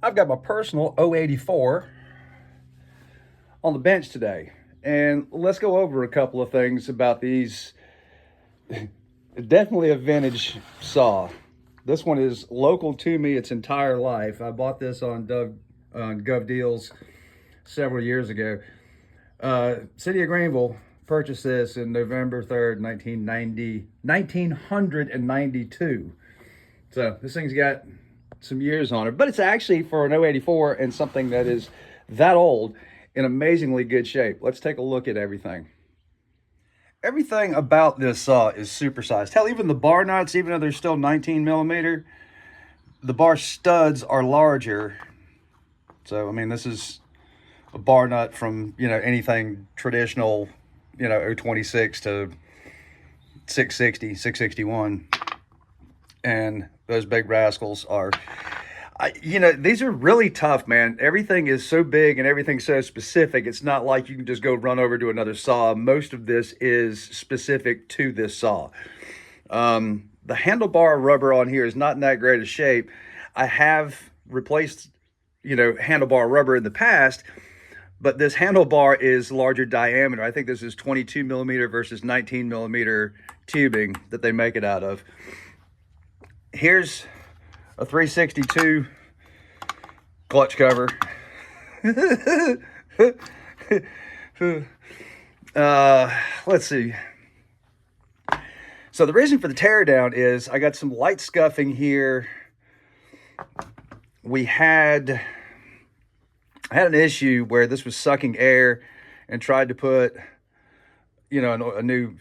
I've got my personal 084 on the bench today, and let's go over a couple of things about these. Definitely a vintage saw. This one is local to me its entire life. I bought this on Gov Deals several years ago. City of Greenville purchased this in November 3rd, 1992. So this thing's got some years on it, but it's actually for an 084 and something that is that old in amazingly good shape. Let's take a look at everything. Everything about this saw is supersized. Hell, even the bar nuts, even though they're still 19 millimeter, the bar studs are larger. So, I mean, this is a bar nut from, anything traditional, 026 to 660, 661. And those big rascals are, these are really tough, man. Everything is so big and everything's so specific. It's not like you can just go run over to another saw. Most of this is specific to this saw. The handlebar rubber on here is not in that great a shape. I have replaced, handlebar rubber in the past, but this handlebar is larger diameter. I think this is 22 millimeter versus 19 millimeter tubing that they make it out of. Here's a 362 clutch cover. Let's see. So the reason for the teardown is I got some light scuffing here. I had an issue where this was sucking air and tried to put, a new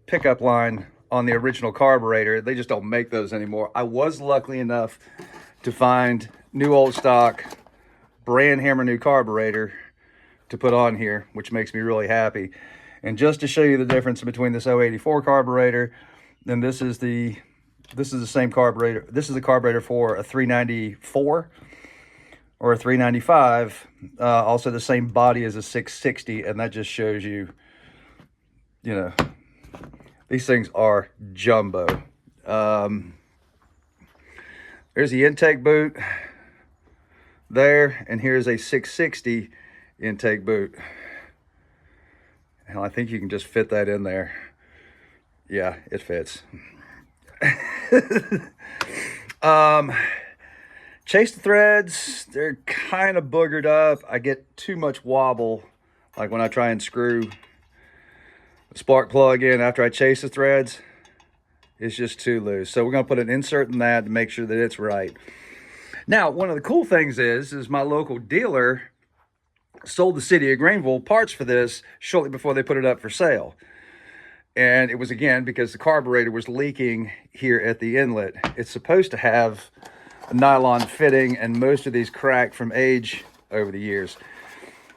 pickup line on the original carburetor. They just don't make those anymore. I was lucky enough to find new old stock, brand hammer new carburetor to put on here, which makes me really happy. And just to show you the difference between this 084 carburetor and this is the same carburetor. This is the carburetor for a 394 or a 395. Also the same body as a 660, and that just shows you, these things are jumbo. There's the intake boot there, and here's a 660 intake boot. Hell, I think you can just fit that in there. Yeah, it fits. Chase the threads, they're kind of boogered up. I get too much wobble, like when I try and screw the spark plug in after I chase the threads. It's just too loose. So we're going to put an insert in that to make sure that it's right. Now, one of the cool things is my local dealer sold the City of Greenville parts for this shortly before they put it up for sale. And it was, again, because the carburetor was leaking here at the inlet. It's supposed to have a nylon fitting, and most of these cracked from age over the years.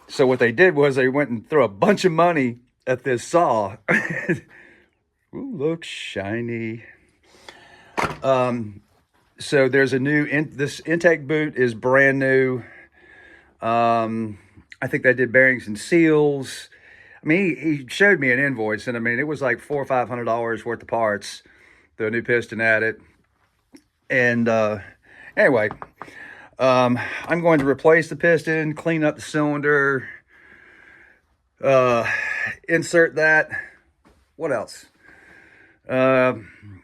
So what they did was they went and threw a bunch of money at this saw. Ooh, looks shiny. So there's a new, this intake boot is brand new. I think they did bearings and seals. I mean, he showed me an invoice, and I mean, it was like $400 or $500 worth of parts. Threw a new piston at it. And anyway, I'm going to replace the piston, clean up the cylinder, insert that. What else?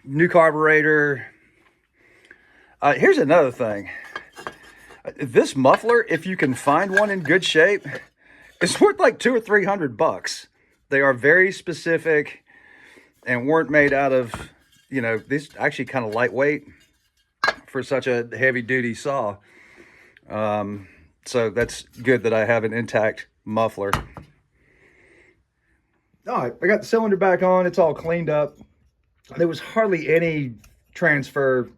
New carburetor. Here's another thing. This muffler, if you can find one in good shape, it's worth like $200 or $300. They are very specific and weren't made out of, these actually kind of lightweight for such a heavy duty saw. So that's good that I have an intact muffler. All right, I got the cylinder back on. It's all cleaned up. There was hardly any transfer.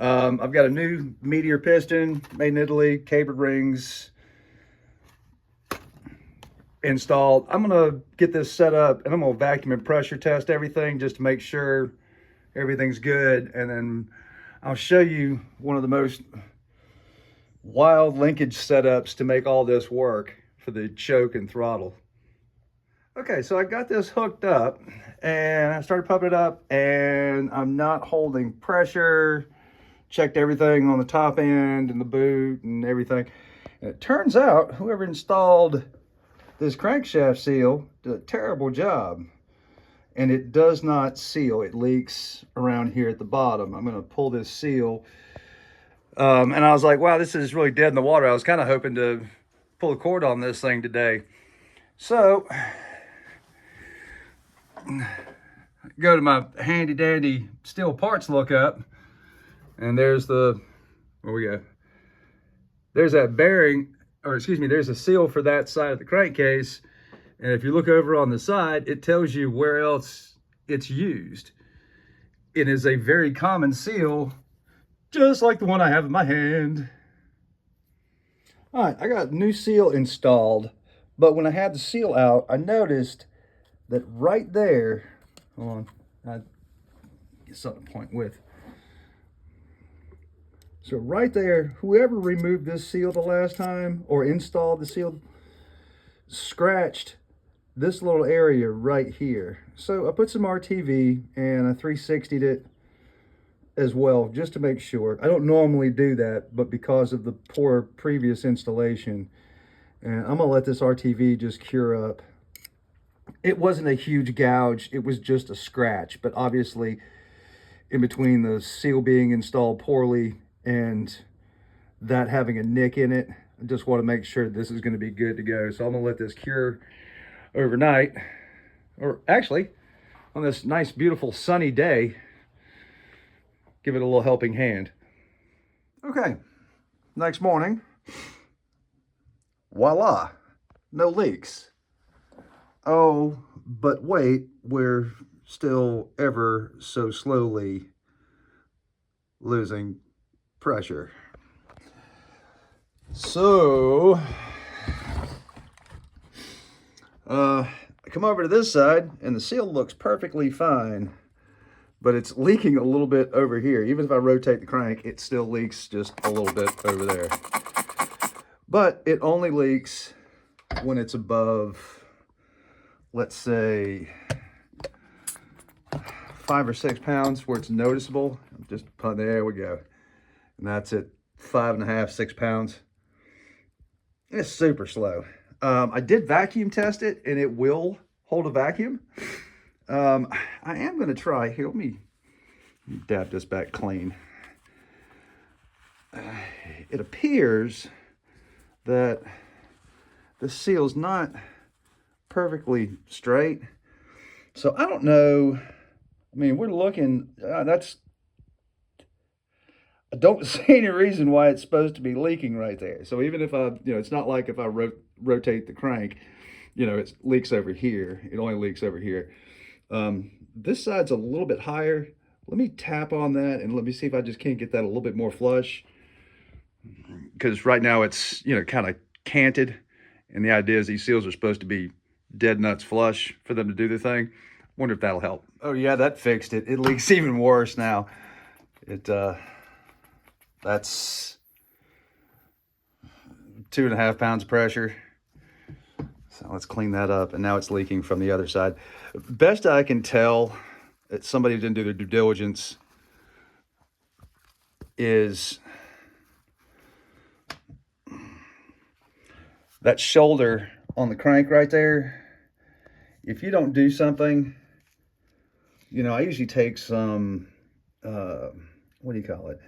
I've got a new Meteor piston made in Italy, cabered rings installed. I'm going to get this set up, and I'm going to vacuum and pressure test everything just to make sure everything's good. And then I'll show you one of the most wild linkage setups to make all this work for the choke and throttle. Okay, so I got this hooked up and I started pumping it up, and I'm not holding pressure. checked everything on the top end and the boot and everything. And it turns out whoever installed this crankshaft seal did a terrible job. And it does not seal. It leaks around here at the bottom. I'm going to pull this seal. And I was like, wow, this is really dead in the water. I was kind of hoping to pull the cord on this thing today. So, go to my handy dandy Stihl parts lookup. And there's the, where we go? There's that bearing, or excuse me, there's a seal for that side of the crankcase. And if you look over on the side, it tells you where else it's used. It is a very common seal, just like the one I have in my hand. All right, I got a new seal installed, but when I had the seal out, I noticed that right there, hold on, I get something to point with. So right there, whoever removed this seal the last time or installed the seal scratched this little area right here. So I put some RTV and I 360'd it as well, just to make sure. I don't normally do that, but because of the poor previous installation, and I'm gonna let this RTV just cure up. It wasn't a huge gouge, it was just a scratch, but obviously in between the seal being installed poorly and that having a nick in it, I just want to make sure this is going to be good to go. So I'm gonna let this cure overnight, or actually on this nice beautiful sunny day, give it a little helping hand. Okay, next morning, voila, no leaks. Oh, but wait, we're still ever so slowly losing pressure. So I come over to this side and the seal looks perfectly fine, but it's leaking a little bit over here. Even if I rotate the crank, it still leaks just a little bit over there. But it only leaks when it's above, let's say, 5 or 6 pounds, where it's noticeable. Just there we go. And that's at 5.5, 6 pounds. It's super slow. I did vacuum test it, and it will hold a vacuum. I am going to try here. Let me dab this back clean. It appears that the seal's not perfectly straight. So I don't know. I mean, we're looking, I don't see any reason why it's supposed to be leaking right there. So even if it's not like if I rotate the crank, it leaks over here. It only leaks over here. This side's a little bit higher. Let me tap on that and let me see if I just can't get that a little bit more flush. Because right now it's, kind of canted. And the idea is these seals are supposed to be dead nuts flush for them to do the thing. Wonder if that'll help. Oh yeah, that fixed it. It leaks even worse now. That's 2.5 pounds of pressure. So let's clean that up. And now it's leaking from the other side. Best I can tell, that somebody who didn't do their due diligence, is that shoulder on the crank right there. If you don't do something, I usually take some, what do you call it?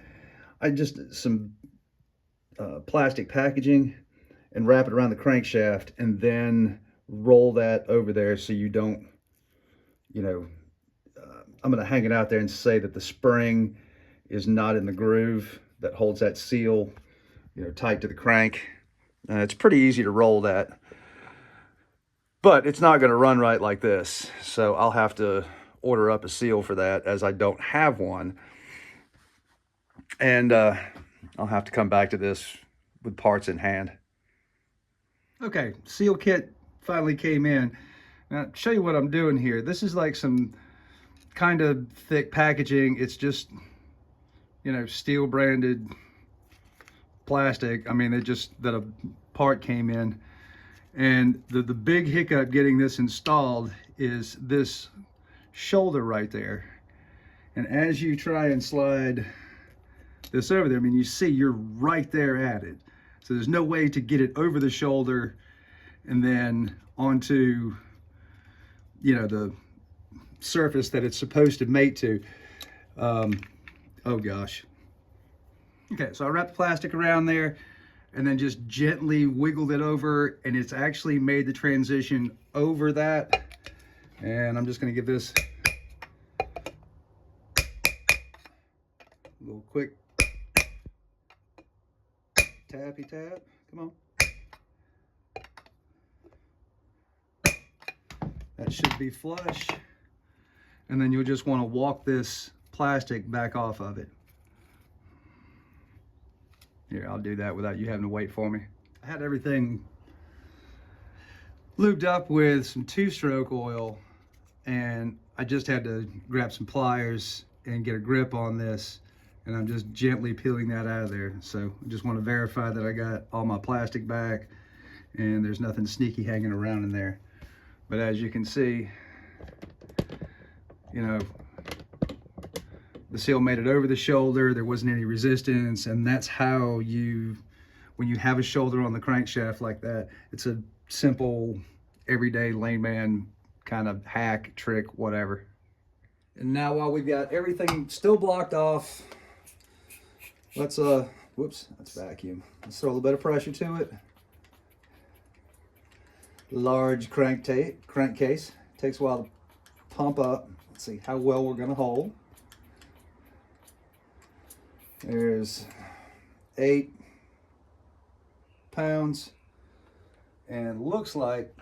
Some plastic packaging and wrap it around the crankshaft and then roll that over there so you don't, I'm going to hang it out there and say that the spring is not in the groove that holds that seal, tight to the crank. It's pretty easy to roll that, but it's not going to run right like this. So I'll have to order up a seal for that, as I don't have one. And I'll have to come back to this with parts in hand. Okay, seal kit finally came in. Now, show you what I'm doing here. This is like some kind of thick packaging. It's just, Stihl branded plastic. I mean, that a part came in. And the big hiccup getting this installed is this shoulder right there. And as you try and slide this over there, I mean, you see you're right there at it. So there's no way to get it over the shoulder and then onto, you know, the surface that it's supposed to mate to. Oh gosh. Okay, so I wrapped the plastic around there and then just gently wiggled it over, and it's actually made the transition over that. And I'm just gonna give this a little quick tappy tap. Come on. That should be flush. And then you'll just want to walk this plastic back off of it. Here, I'll do that without you having to wait for me. I had everything lubed up with some 2-stroke oil, and I just had to grab some pliers and get a grip on this, and I'm just gently peeling that out of there. So I just want to verify that I got all my plastic back and there's nothing sneaky hanging around in there. But as you can see, you know, the seal made it over the shoulder. There wasn't any resistance, and that's how you, when you have a shoulder on the crankshaft like that, it's a simple, everyday layman kind of hack, trick, whatever. And now while we've got everything still blocked off, let's, whoops, that's vacuum. Let's throw a little bit of pressure to it. Large crankcase. Takes a while to pump up. Let's see how well we're gonna hold. There's 8 pounds, and looks like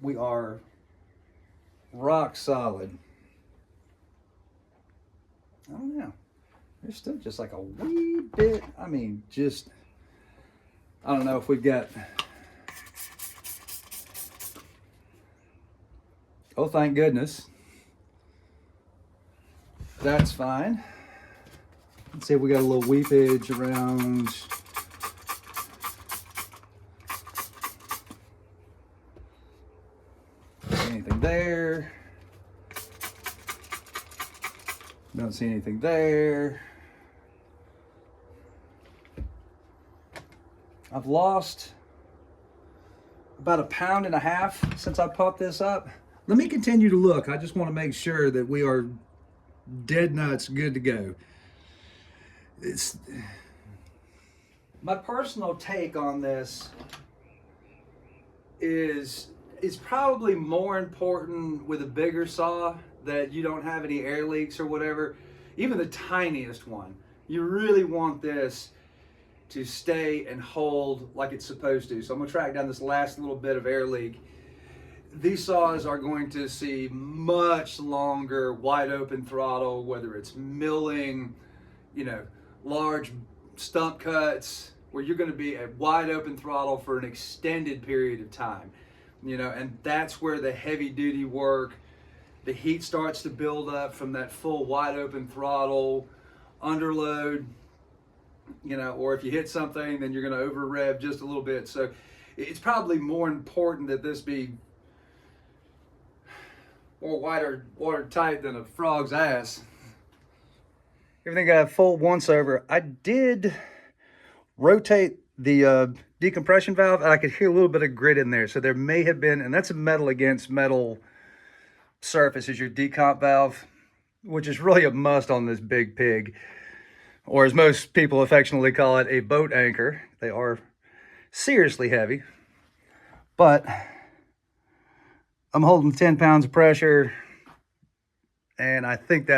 we are rock solid. I don't know. There's still just like a wee bit. I mean, just, I don't know if we've got, oh, thank goodness. That's fine. Let's see if we got a little weepage around. Anything there? Don't see anything there. I've lost about 1.5 pounds since I pumped this up. Let me continue to look. I just want to make sure that we are dead nuts good to go. It's my personal take on this is it's probably more important with a bigger saw that you don't have any air leaks or whatever. Even the tiniest one, you really want this to stay and hold like it's supposed to. So I'm gonna track down this last little bit of air leak. These saws are going to see much longer wide open throttle, whether it's milling, you know, large stump cuts, where you're going to be at wide open throttle for an extended period of time, you know, and that's where the heavy duty work, the heat starts to build up from that full wide open throttle, underload, you know, or if you hit something, then you're going to over rev just a little bit. So it's probably more important that this be more watertight than a frog's ass. Everything got a full once over. I did rotate the decompression valve, and I could hear a little bit of grit in there. So there may have been, and that's a metal against metal surface is your decomp valve, which is really a must on this big pig, or as most people affectionately call it, a boat anchor. They are seriously heavy, but I'm holding 10 pounds of pressure, and I think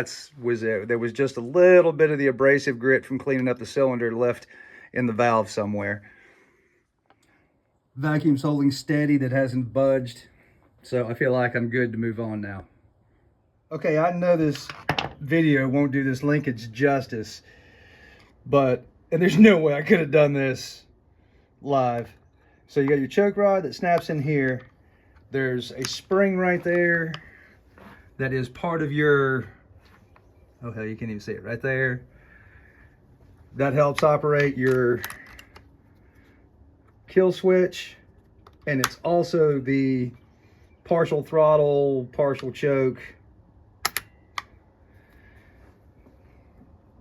was it. There was just a little bit of the abrasive grit from cleaning up the cylinder left in the valve somewhere. Vacuum's holding steady, that hasn't budged, so I feel like I'm good to move on now. Okay, I know this video won't do this linkage justice, and there's no way I could have done this live. So you got your choke rod that snaps in here. There's a spring right there that is part of your, oh hell, you can't even see it right there. That helps operate your kill switch, and it's also the partial throttle, partial choke.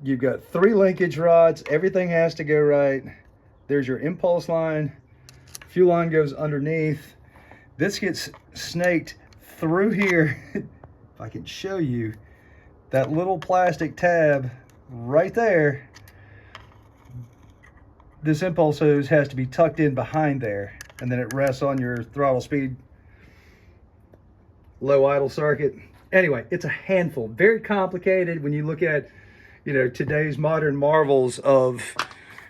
You've got 3 linkage rods. Everything has to go right. There's your impulse line. Fuel line goes underneath. This gets snaked through here. If I can show you that little plastic tab right there, this impulse hose has to be tucked in behind there, and then it rests on your throttle speed low idle circuit. Anyway, it's a handful. Very complicated when you look at, you know, today's modern marvels of,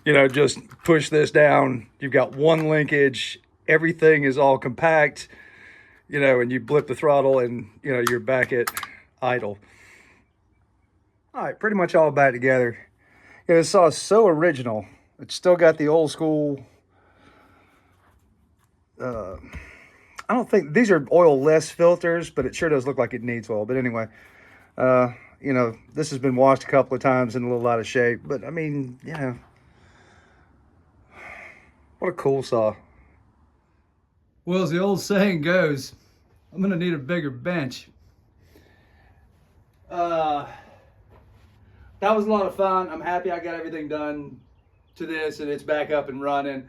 you know, just push this down. You've got 1 linkage. Everything is all compact, you know, and you blip the throttle and, you know, you're back at idle. All right, pretty much all back together. You know, this saw is so original. It's still got the old school, I don't think these are oil-less filters, but it sure does look like it needs oil. But anyway, you know, this has been washed a couple of times and a little out of shape. But I mean, you know, what a cool saw. Well, as the old saying goes, I'm gonna need a bigger bench. That was a lot of fun. I'm happy I got everything done to this and it's back up and running.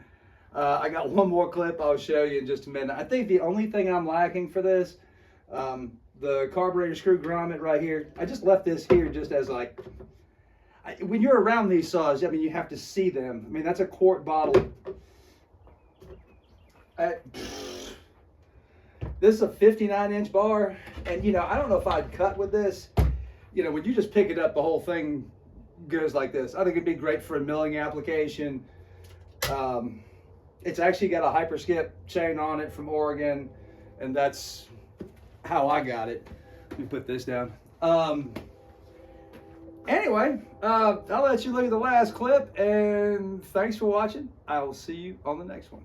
I got one more clip I'll show you in just a minute. I think the only thing I'm lacking for this, the carburetor screw grommet right here, I just left this here just as like, when you're around these saws, I mean, you have to see them. I mean, that's a quart bottle. This is a 59-inch bar, and you know, I don't know if I'd cut with this. You know, when you just pick it up, the whole thing goes like this. I think it'd be great for a milling application. It's actually got a hyper skip chain on it from Oregon, and that's how I got it. Let me put this down. Anyway, I'll let you look at the last clip, and thanks for watching. I will see you on the next one.